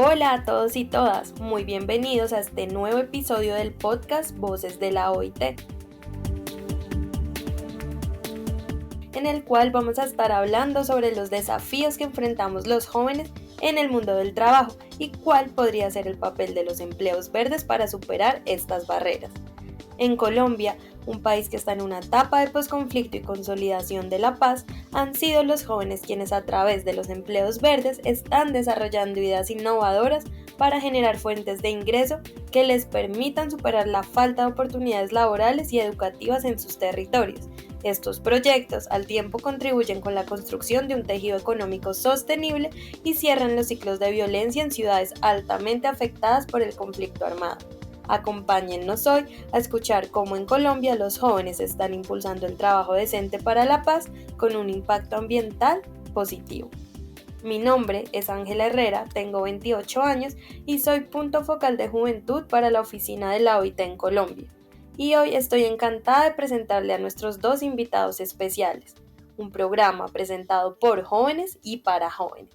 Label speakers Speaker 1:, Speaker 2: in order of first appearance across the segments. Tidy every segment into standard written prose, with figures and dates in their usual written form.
Speaker 1: Hola a todos y todas, muy bienvenidos a este nuevo episodio del podcast Voces de la OIT, en el cual vamos a estar hablando sobre los desafíos que enfrentamos los jóvenes en el mundo del trabajo y cuál podría ser el papel de los empleos verdes para superar estas barreras. En Colombia, un país que está en una etapa de posconflicto y consolidación de la paz, han sido los jóvenes quienes a través de los empleos verdes están desarrollando ideas innovadoras para generar fuentes de ingreso que les permitan superar la falta de oportunidades laborales y educativas en sus territorios. Estos proyectos al tiempo contribuyen con la construcción de un tejido económico sostenible y cierran los ciclos de violencia en ciudades altamente afectadas por el conflicto armado. Acompáñennos hoy a escuchar cómo en Colombia los jóvenes están impulsando el trabajo decente para la paz con un impacto ambiental positivo. Mi nombre es Ángela Herrera, tengo 28 años y soy punto focal de juventud para la oficina de la OIT en Colombia. Y hoy estoy encantada de presentarle a nuestros dos invitados especiales, un programa presentado por jóvenes y para jóvenes.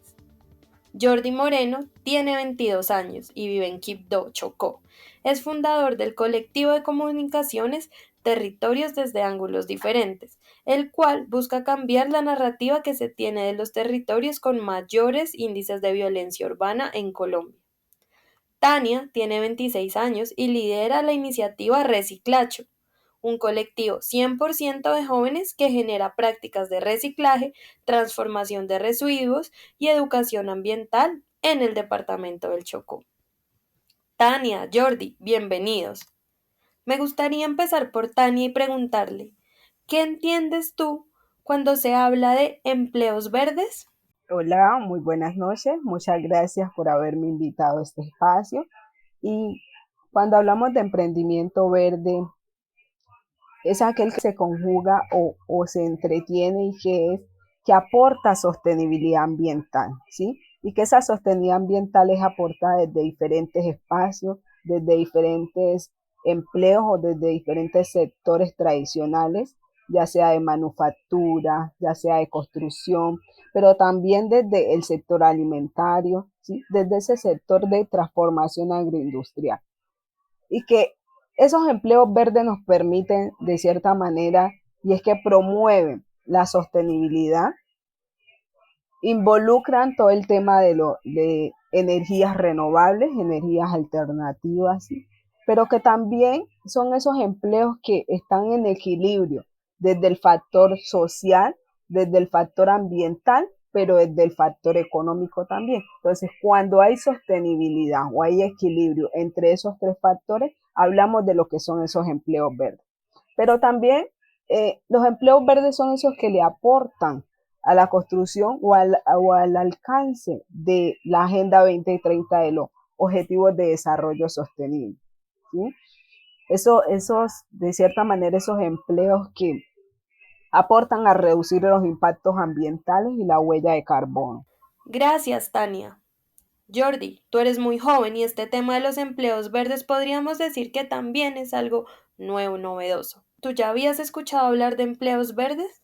Speaker 1: Jordi Moreno tiene 22 años y vive en Quibdó, Chocó. Es fundador del colectivo de comunicaciones Territorios desde ángulos diferentes, el cual busca cambiar la narrativa que se tiene de los territorios con mayores índices de violencia urbana en Colombia. Tania tiene 26 años y lidera la iniciativa Reciclacho, un colectivo 100% de jóvenes que genera prácticas de reciclaje, transformación de residuos y educación ambiental en el departamento del Chocó. Tania, Jordi, bienvenidos. Me gustaría empezar por Tania y preguntarle, ¿qué entiendes tú cuando se habla de empleos verdes?
Speaker 2: Hola, muy buenas noches. Muchas gracias por haberme invitado a este espacio. Y cuando hablamos de emprendimiento verde, es aquel que se conjuga o se entretiene y que aporta sostenibilidad ambiental, ¿sí? Y que esa sostenibilidad ambiental es aportada desde diferentes espacios, desde diferentes empleos o desde diferentes sectores tradicionales, ya sea de manufactura, ya sea de construcción, pero también desde el sector alimentario, ¿sí? Desde ese sector de transformación agroindustrial. Y que esos empleos verdes nos permiten de cierta manera, y es que promueven la sostenibilidad, involucran todo el tema de energías renovables, energías alternativas, ¿sí? Pero que también son esos empleos que están en equilibrio desde el factor social, desde el factor ambiental, pero desde el factor económico también. Entonces, cuando hay sostenibilidad o hay equilibrio entre esos tres factores, hablamos de lo que son esos empleos verdes. Pero también los empleos verdes son esos que le aportan a la construcción o al alcance de la Agenda 2030 de los Objetivos de Desarrollo Sostenible, ¿sí? De cierta manera, esos empleos que aportan a reducir los impactos ambientales y la huella de carbono.
Speaker 1: Gracias, Tania. Jordi, tú eres muy joven y este tema de los empleos verdes podríamos decir que también es algo nuevo, novedoso. ¿Tú ya habías escuchado hablar de empleos verdes?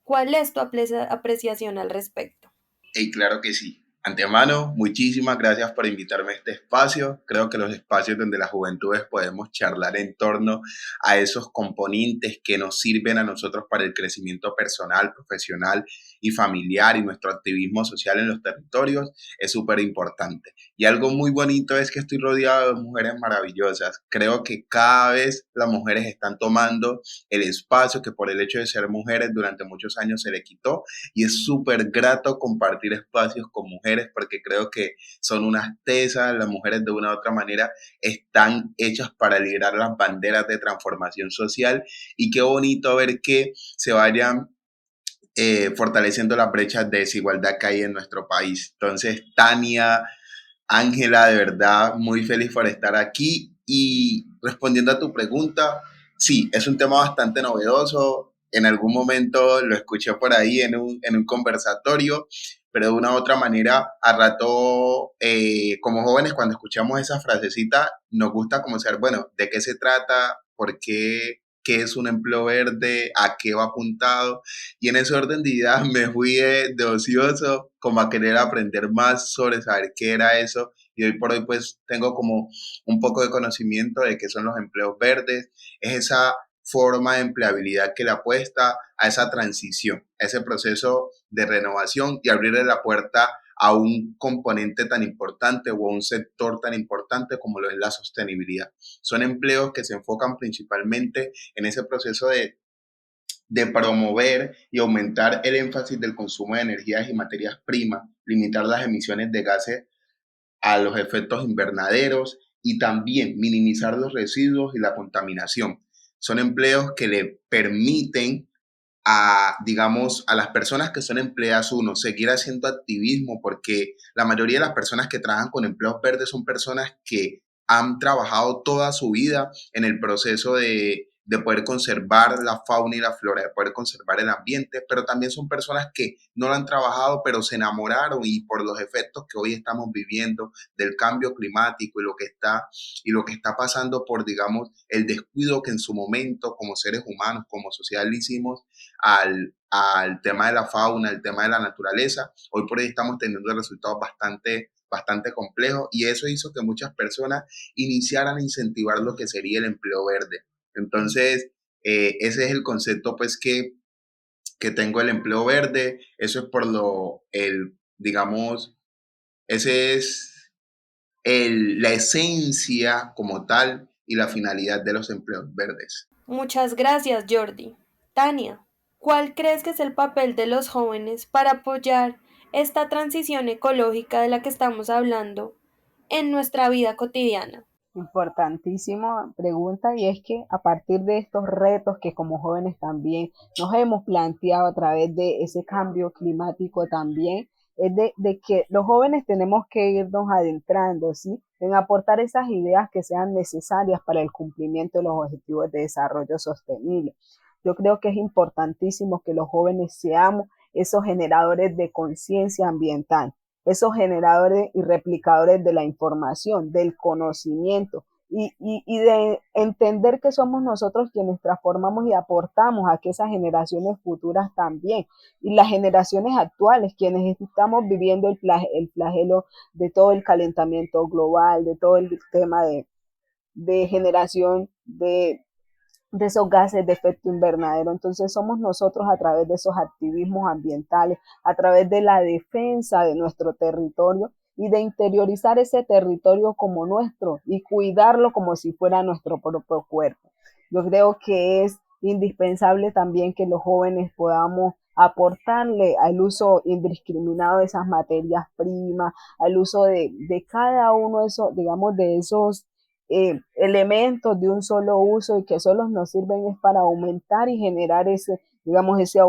Speaker 1: ¿Cuál es tu apreciación al respecto?
Speaker 3: Y claro que sí. Antemano, muchísimas gracias por invitarme a este espacio. Creo que los espacios donde las juventudes podemos charlar en torno a esos componentes que nos sirven a nosotros para el crecimiento personal, profesional y familiar y nuestro activismo social en los territorios es súper importante. Y algo muy bonito es que estoy rodeado de mujeres maravillosas. Creo que cada vez las mujeres están tomando el espacio que por el hecho de ser mujeres durante muchos años se le quitó y es súper grato compartir espacios con mujeres porque creo que son unas tesas, las mujeres de una u otra manera están hechas para liderar las banderas de transformación social y qué bonito ver que se vayan fortaleciendo las brechas de desigualdad que hay en nuestro país. Entonces, Tania, Ángela, de verdad, muy feliz por estar aquí y respondiendo a tu pregunta, sí, es un tema bastante novedoso. En algún momento lo escuché por ahí en un conversatorio, pero de una u otra manera, a rato, como jóvenes, cuando escuchamos esa frasecita, nos gusta como ser, bueno, ¿de qué se trata? ¿Por qué? ¿Qué es un empleo verde? ¿A qué va apuntado? Y en ese orden de ideas me fui de ocioso como a querer aprender más sobre saber qué era eso y hoy por hoy pues tengo como un poco de conocimiento de qué son los empleos verdes. Es esa forma de empleabilidad que le apuesta a esa transición, a ese proceso de renovación y abrirle la puerta a un componente tan importante o a un sector tan importante como lo es la sostenibilidad. Son empleos que se enfocan principalmente en ese proceso de promover y aumentar el énfasis del consumo de energías y materias primas, limitar las emisiones de gases a los efectos invernaderos y también minimizar los residuos y la contaminación. Son empleos que le permiten a, digamos, a las personas que son empleadas uno, seguir haciendo activismo, porque la mayoría de las personas que trabajan con empleos verdes son personas que han trabajado toda su vida en el proceso de poder conservar la fauna y la flora, de poder conservar el ambiente, pero también son personas que no lo han trabajado, pero se enamoraron y por los efectos que hoy estamos viviendo del cambio climático y lo que está pasando por, digamos, el descuido que en su momento como seres humanos, como sociedad le hicimos al tema de la fauna, al tema de la naturaleza. Hoy por hoy estamos teniendo resultados bastante complejos y eso hizo que muchas personas iniciaran a incentivar lo que sería el empleo verde. Entonces, ese es el concepto pues que tengo el empleo verde. Eso es por digamos, ese es la esencia como tal y la finalidad de los empleos verdes.
Speaker 1: Muchas gracias, Jordi. Tania, ¿cuál crees que es el papel de los jóvenes para apoyar esta transición ecológica de la que estamos hablando en nuestra vida cotidiana?
Speaker 2: Importantísima pregunta, y es que a partir de estos retos que como jóvenes también nos hemos planteado a través de ese cambio climático también, es de que los jóvenes tenemos que irnos adentrando, ¿sí? En aportar esas ideas que sean necesarias para el cumplimiento de los objetivos de desarrollo sostenible. Yo creo que es importantísimo que los jóvenes seamos esos generadores de conciencia ambiental, esos generadores y replicadores de la información, del conocimiento y de entender que somos nosotros quienes transformamos y aportamos a que esas generaciones futuras también y las generaciones actuales, quienes estamos viviendo el flagelo de todo el calentamiento global, de todo el tema de generación de esos gases de efecto invernadero. Entonces somos nosotros a través de esos activismos ambientales, a través de la defensa de nuestro territorio y de interiorizar ese territorio como nuestro y cuidarlo como si fuera nuestro propio cuerpo. Yo creo que es indispensable también que los jóvenes podamos aportarle al uso indiscriminado de esas materias primas, al uso de cada uno de esos, digamos, de esos elementos de un solo uso y que solo nos sirven es para aumentar y generar ese, digamos, ese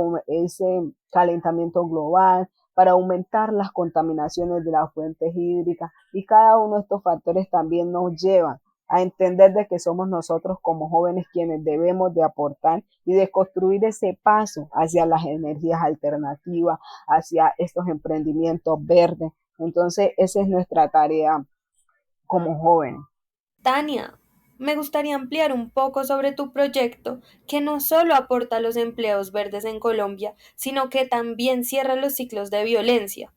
Speaker 2: calentamiento global, para aumentar las contaminaciones de las fuentes hídricas y cada uno de estos factores también nos llevan a entender de que somos nosotros como jóvenes quienes debemos de aportar y de construir ese paso hacia las energías alternativas, hacia estos emprendimientos verdes. Entonces, esa es nuestra tarea como jóvenes.
Speaker 1: Tania, me gustaría ampliar un poco sobre tu proyecto que no solo aporta los empleos verdes en Colombia, sino que también cierra los ciclos de violencia.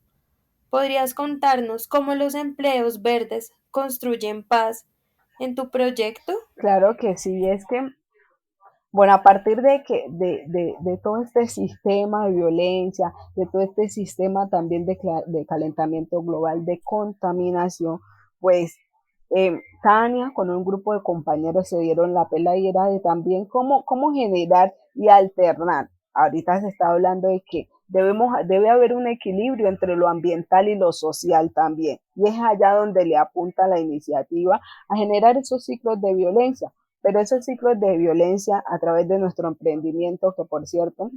Speaker 1: ¿Podrías contarnos cómo los empleos verdes construyen paz en tu proyecto?
Speaker 2: Claro que sí, es que, bueno, a partir de todo este sistema de violencia, de todo este sistema también de calentamiento global, de contaminación, pues Tania con un grupo de compañeros se dieron la pela y era de también cómo generar y alternar. Ahorita se está hablando de que debe haber un equilibrio entre lo ambiental y lo social también. Y es allá donde le apunta la iniciativa a generar esos ciclos de violencia. Pero esos ciclos de violencia a través de nuestro emprendimiento, que por cierto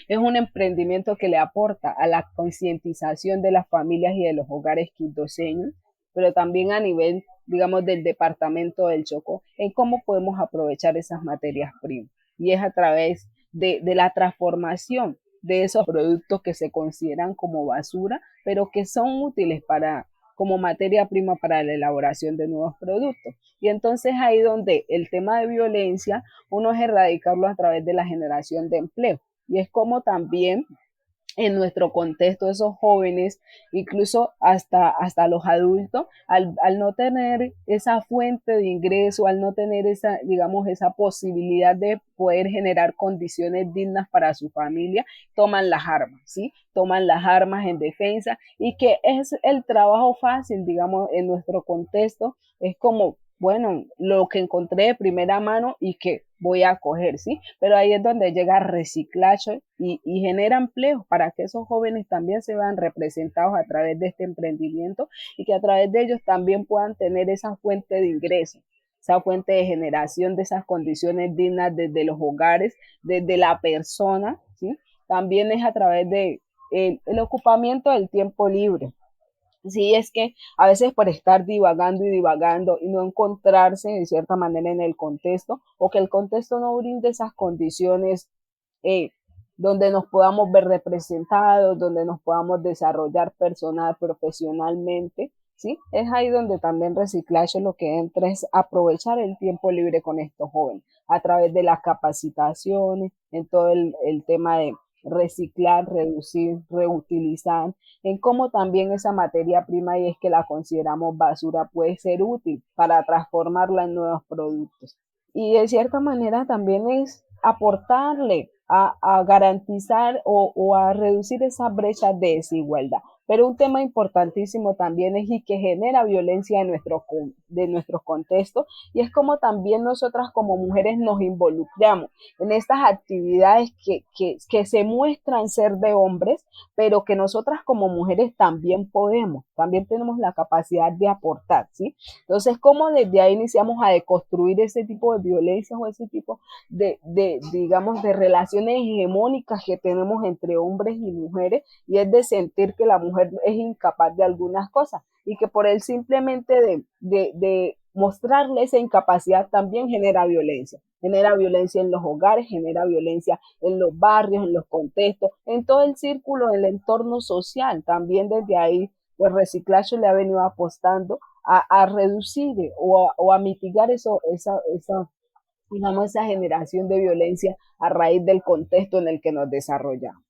Speaker 2: es un emprendimiento que le aporta a la concientización de las familias y de los hogares quindoseños, pero también a nivel, digamos, del departamento del Chocó, en cómo podemos aprovechar esas materias primas. Y es a través de la transformación de esos productos que se consideran como basura, pero que son útiles como materia prima para la elaboración de nuevos productos. Y entonces ahí donde el tema de violencia, uno es erradicarlo a través de la generación de empleo. Y es como también en nuestro contexto esos jóvenes, incluso hasta los adultos, al no tener esa fuente de ingreso, al no tener esa, digamos, esa posibilidad de poder generar condiciones dignas para su familia, toman las armas, ¿sí? Toman las armas en defensa y que es el trabajo fácil, digamos, en nuestro contexto, es como bueno, lo que encontré de primera mano y que voy a coger, ¿sí? Pero ahí es donde llega reciclaje y genera empleo para que esos jóvenes también se vean representados a través de este emprendimiento y que a través de ellos también puedan tener esa fuente de ingreso, esa fuente de generación de esas condiciones dignas desde los hogares, desde la persona, ¿sí? También es a través de el ocupamiento del tiempo libre. Sí, es que a veces por estar divagando y no encontrarse de cierta manera en el contexto o que el contexto no brinde esas condiciones eh, donde nos podamos ver representados, donde nos podamos desarrollar personal, profesionalmente, ¿sí? Es ahí donde también reciclaje lo que entra es aprovechar el tiempo libre con estos jóvenes a través de las capacitaciones, en todo el tema de reciclar, reducir, reutilizar, en cómo también esa materia prima y es que la consideramos basura puede ser útil para transformarla en nuevos productos. Y de cierta manera también es aportarle a garantizar o a reducir esas brechas de desigualdad. Pero un tema importantísimo también es y que genera violencia de nuestros contextos y es como también nosotras como mujeres nos involucramos en estas actividades que se muestran ser de hombres, pero que nosotras como mujeres también podemos, también tenemos la capacidad de aportar, ¿sí? Entonces, ¿cómo desde ahí iniciamos a deconstruir ese tipo de violencias o ese tipo digamos, de relaciones hegemónicas que tenemos entre hombres y mujeres? Y es de sentir que la mujer es incapaz de algunas cosas y que por él simplemente de mostrarle esa incapacidad también genera violencia en los hogares, genera violencia en los barrios, en los contextos, en todo el círculo, en el entorno social. También desde ahí, pues reciclaje le ha venido apostando a reducir o a mitigar digamos, esa generación de violencia a raíz del contexto en el que nos desarrollamos.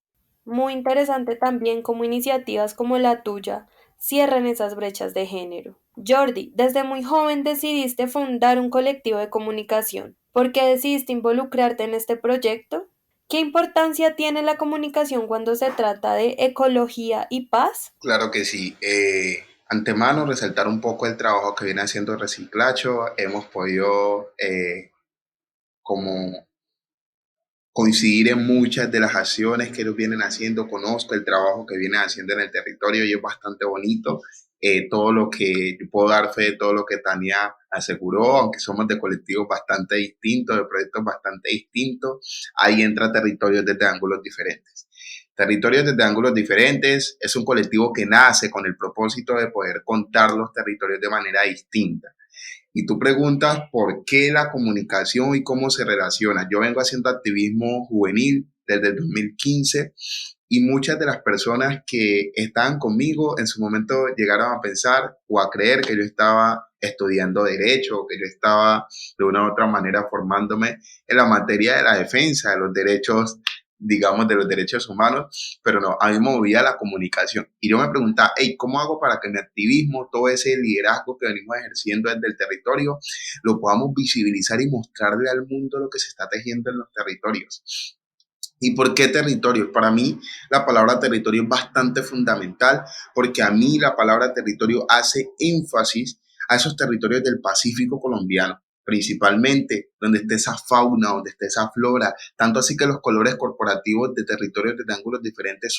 Speaker 1: Muy interesante también cómo iniciativas como la tuya cierran esas brechas de género. Jordi, desde muy joven decidiste fundar un colectivo de comunicación. ¿Por qué decidiste involucrarte en este proyecto? ¿Qué importancia tiene la comunicación cuando se trata de ecología y paz?
Speaker 3: Claro que sí. Antemano, resaltar un poco el trabajo que viene haciendo Reciclacho. Hemos podido como coincidir en muchas de las acciones que ellos vienen haciendo, conozco el trabajo que vienen haciendo en el territorio y es bastante bonito. Todo lo que yo puedo dar fe de todo lo que Tania aseguró, aunque somos de colectivos bastante distintos, de proyectos bastante distintos, ahí entra Territorios desde ángulos diferentes. Territorios desde ángulos diferentes es un colectivo que nace con el propósito de poder contar los territorios de manera distinta. Y tú preguntas por qué la comunicación y cómo se relaciona. Yo vengo haciendo activismo juvenil desde el 2015 y muchas de las personas que estaban conmigo en su momento llegaron a pensar o a creer que yo estaba estudiando derecho, que yo estaba de una u otra manera formándome en la materia de la defensa de los derechos, digamos, de los derechos humanos, pero no, a mí me movía la comunicación. Y yo me preguntaba, hey, ¿cómo hago para que mi activismo, todo ese liderazgo que venimos ejerciendo desde el territorio, lo podamos visibilizar y mostrarle al mundo lo que se está tejiendo en los territorios? ¿Y por qué territorio? Para mí la palabra territorio es bastante fundamental porque a mí la palabra territorio hace énfasis a esos territorios del Pacífico colombiano, principalmente donde esté esa fauna, donde esté esa flora, tanto así que los colores corporativos de territorios de ángulos diferentes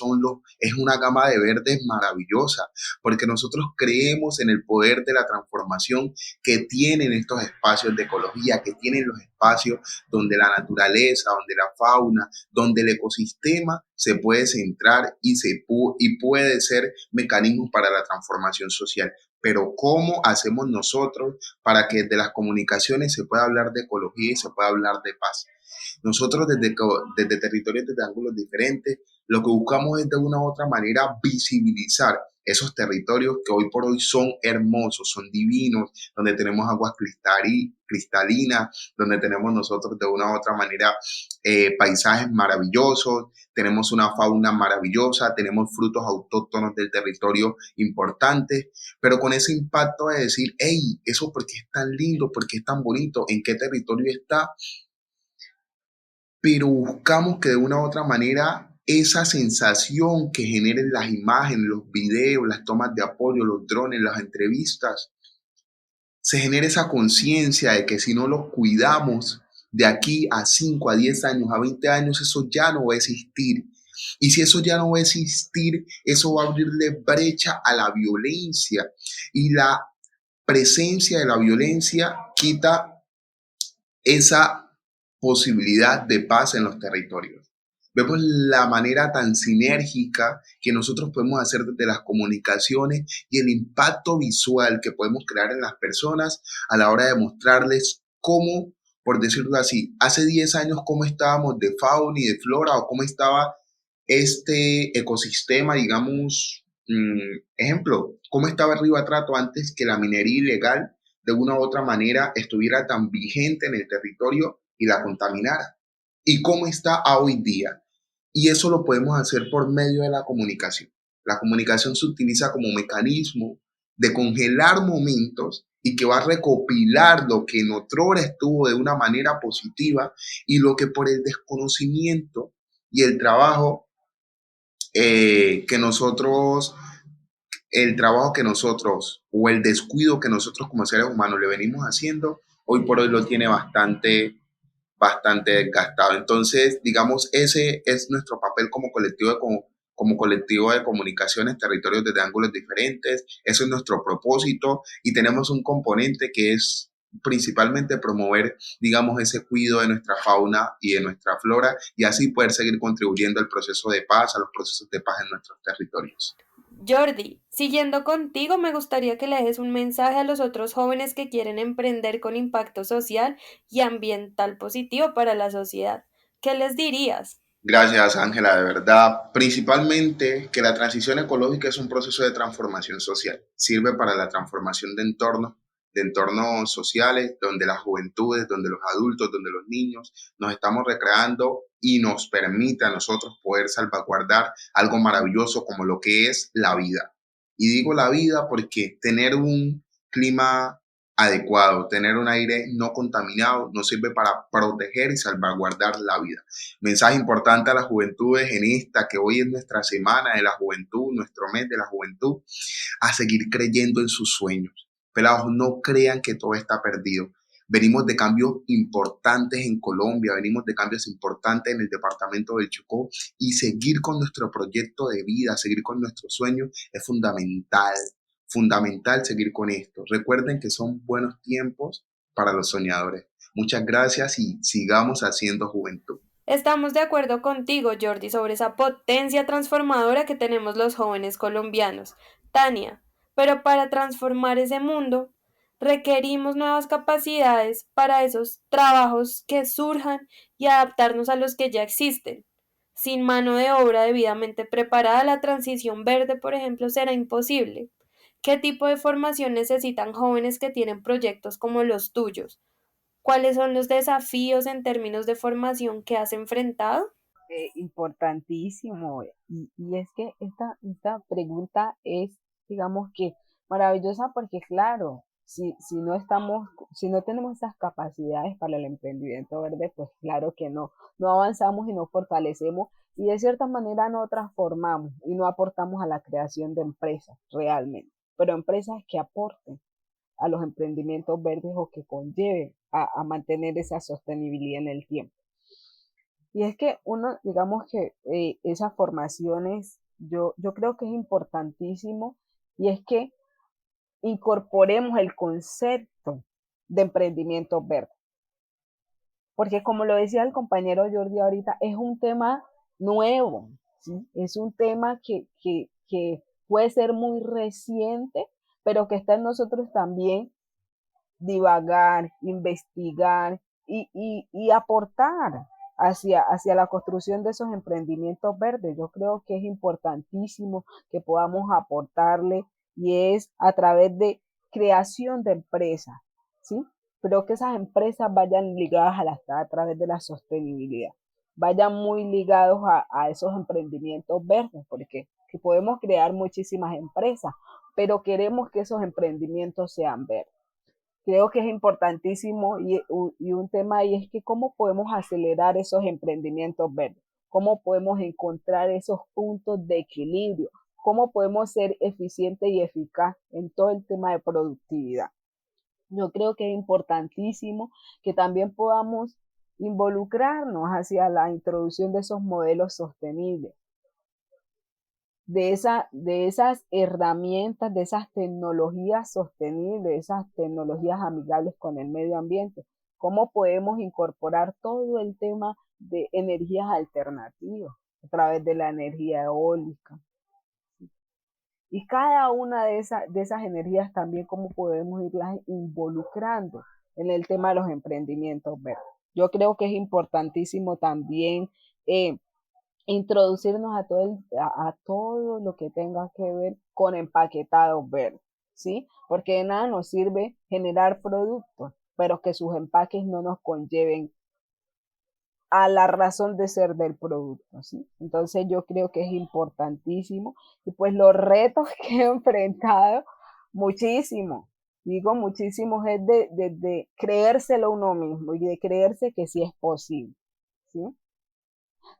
Speaker 3: es una gama de verdes maravillosa, porque nosotros creemos en el poder de la transformación que tienen estos espacios de ecología, que tienen los espacios donde la naturaleza, donde la fauna, donde el ecosistema se puede centrar y puede ser mecanismo para la transformación social. Pero ¿cómo hacemos nosotros para que desde las comunicaciones se pueda hablar de ecología y se pueda hablar de paz? Nosotros desde territorios, desde ángulos diferentes, lo que buscamos es de una u otra manera visibilizar esos territorios que hoy por hoy son hermosos, son divinos, donde tenemos aguas cristalinas, donde tenemos nosotros de una u otra manera paisajes maravillosos, tenemos una fauna maravillosa, tenemos frutos autóctonos del territorio importantes, pero con ese impacto de decir, hey, eso porque es tan lindo, porque es tan bonito, en qué territorio está, pero buscamos que de una u otra manera esa sensación que generen las imágenes, los videos, las tomas de apoyo, los drones, las entrevistas, se genere esa conciencia de que si no los cuidamos de aquí a 5 a 10 años, a 20 años, eso ya no va a existir. Y si eso ya no va a existir, eso va a abrirle brecha a la violencia. Y la presencia de la violencia quita esa posibilidad de paz en los territorios. Vemos la manera tan sinérgica que nosotros podemos hacer desde las comunicaciones y el impacto visual que podemos crear en las personas a la hora de mostrarles cómo, por decirlo así, hace 10 años cómo estábamos de fauna y de flora o cómo estaba este ecosistema, digamos, ejemplo, cómo estaba el río Atrato antes que la minería ilegal de una u otra manera estuviera tan vigente en el territorio y la contaminara. Y cómo está a hoy día. Y eso lo podemos hacer por medio de la comunicación. La comunicación se utiliza como mecanismo de congelar momentos y que va a recopilar lo que en otrora estuvo de una manera positiva y lo que por el desconocimiento y el trabajo que nosotros o el descuido que nosotros como seres humanos le venimos haciendo, hoy por hoy lo tiene bastante desgastado. Entonces, digamos, ese es nuestro papel como colectivo de comunicaciones, territorios desde ángulos diferentes, eso es nuestro propósito y tenemos un componente que es principalmente promover, digamos, ese cuidado de nuestra fauna y de nuestra flora y así poder seguir contribuyendo al proceso de paz, a los procesos de paz en nuestros territorios.
Speaker 1: Jordi, siguiendo contigo, me gustaría que le dejes un mensaje a los otros jóvenes que quieren emprender con impacto social y ambiental positivo para la sociedad. ¿Qué les dirías?
Speaker 3: Gracias, Ángela, de verdad. Principalmente que la transición ecológica es un proceso de transformación social. Sirve para la transformación de entornos sociales, donde las juventudes, donde los adultos, donde los niños nos estamos recreando y nos permite a nosotros poder salvaguardar algo maravilloso como lo que es la vida. Y digo la vida porque tener un clima adecuado, tener un aire no contaminado, nos sirve para proteger y salvaguardar la vida. Mensaje importante a las juventudes en esta, que hoy es nuestra semana de la juventud, nuestro mes de la juventud, a seguir creyendo en sus sueños. Pelados, no crean que todo está perdido. Venimos de cambios importantes en Colombia, venimos de cambios importantes en el departamento del Chocó y seguir con nuestro proyecto de vida, seguir con nuestros sueños es fundamental, fundamental seguir con esto. Recuerden que son buenos tiempos para los soñadores. Muchas gracias y sigamos haciendo juventud.
Speaker 1: Estamos de acuerdo contigo, Jordi, sobre esa potencia transformadora que tenemos los jóvenes colombianos. Tania, pero para transformar ese mundo requerimos nuevas capacidades para esos trabajos que surjan y adaptarnos a los que ya existen. Sin mano de obra debidamente preparada, la transición verde, por ejemplo, será imposible. ¿Qué tipo de formación necesitan jóvenes que tienen proyectos como los tuyos? ¿Cuáles son los desafíos en términos de formación que has enfrentado?
Speaker 2: Importantísimo. Y es que esta pregunta es, digamos que, maravillosa porque, claro, si no tenemos esas capacidades para el emprendimiento verde, pues claro que no avanzamos y no fortalecemos y de cierta manera no transformamos y no aportamos a la creación de empresas realmente, pero empresas que aporten a los emprendimientos verdes o que conlleven a mantener esa sostenibilidad en el tiempo. Y es que uno, digamos que esas formaciones, yo creo que es importantísimo y es que incorporemos el concepto de emprendimiento verde. Porque como lo decía el compañero Jordi ahorita, es un tema nuevo, ¿sí? Es un tema que puede ser muy reciente, pero que está en nosotros también divagar, investigar y aportar hacia la construcción de esos emprendimientos verdes. Yo creo que es importantísimo que podamos aportarle y es a través de creación de empresas, ¿sí? Pero que esas empresas vayan ligadas a través de la sostenibilidad, vayan muy ligados a esos emprendimientos verdes, porque que podemos crear muchísimas empresas, pero queremos que esos emprendimientos sean verdes. Creo que es importantísimo y un tema ahí es que cómo podemos acelerar esos emprendimientos verdes, cómo podemos encontrar esos puntos de equilibrio, cómo podemos ser eficientes y eficaz en todo el tema de productividad. Yo creo que es importantísimo que también podamos involucrarnos hacia la introducción de esos modelos sostenibles, de esas herramientas, de esas tecnologías sostenibles, esas tecnologías amigables con el medio ambiente. ¿Cómo podemos incorporar todo el tema de energías alternativas a través de la energía eólica? Y cada una de esas energías también, cómo podemos irlas involucrando en el tema de los emprendimientos verdes. Yo creo que es importantísimo también introducirnos a todo lo que tenga que ver con empaquetados verdes, ¿sí? Porque de nada nos sirve generar productos, pero que sus empaques no nos conlleven a la razón de ser del producto, ¿sí? Entonces yo creo que es importantísimo y pues los retos que he enfrentado muchísimo, digo muchísimos, es de creérselo uno mismo y de creerse que sí es posible, ¿sí?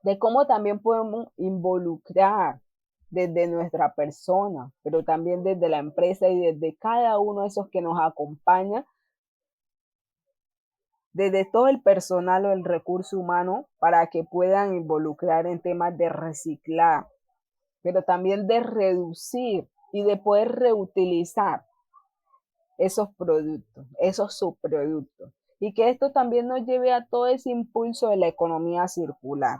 Speaker 2: De cómo también podemos involucrar desde nuestra persona, pero también desde la empresa y desde cada uno de esos que nos acompaña, desde todo el personal o el recurso humano para que puedan involucrar en temas de reciclar, pero también de reducir y de poder reutilizar esos productos, esos subproductos. Y que esto también nos lleve a todo ese impulso de la economía circular.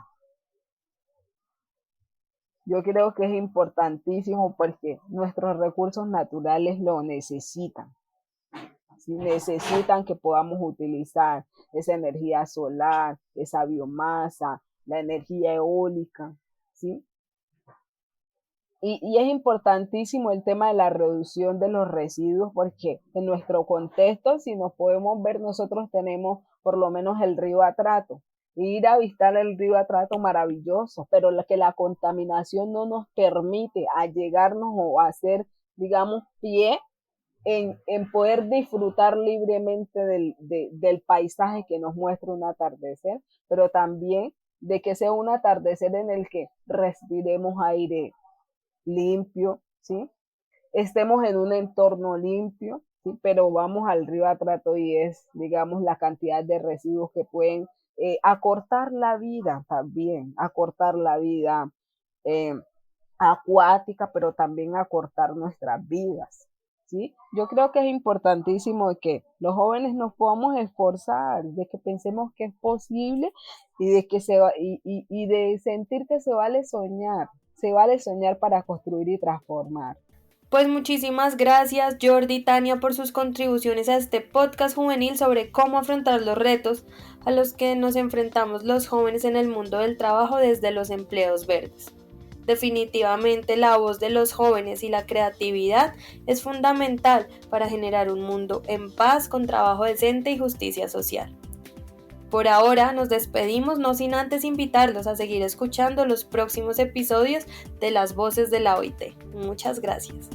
Speaker 2: Yo creo que es importantísimo porque nuestros recursos naturales lo necesitan. ¿Sí? Necesitan que podamos utilizar esa energía solar, esa biomasa, la energía eólica, ¿sí? Y es importantísimo el tema de la reducción de los residuos porque en nuestro contexto, si nos podemos ver, nosotros tenemos por lo menos el río Atrato. Ir a visitar el río Atrato maravilloso, pero que la contaminación no nos permite allegarnos o hacer, digamos, pie en poder disfrutar libremente del paisaje que nos muestra un atardecer, pero también de que sea un atardecer en el que respiremos aire limpio, ¿sí? Estemos en un entorno limpio, ¿sí? Pero vamos al río Atrato y es, digamos, la cantidad de residuos que pueden acortar la vida también, acortar la vida acuática, pero también acortar nuestras vidas, ¿sí? Yo creo que es importantísimo que los jóvenes nos podamos esforzar, de que pensemos que es posible y de que y de sentir que se vale soñar para construir y transformar.
Speaker 1: Pues muchísimas gracias Jordi y Tania por sus contribuciones a este podcast juvenil sobre cómo afrontar los retos a los que nos enfrentamos los jóvenes en el mundo del trabajo desde los empleos verdes. Definitivamente la voz de los jóvenes y la creatividad es fundamental para generar un mundo en paz con trabajo decente y justicia social. Por ahora nos despedimos, no sin antes invitarlos a seguir escuchando los próximos episodios de Las Voces de la OIT. Muchas gracias.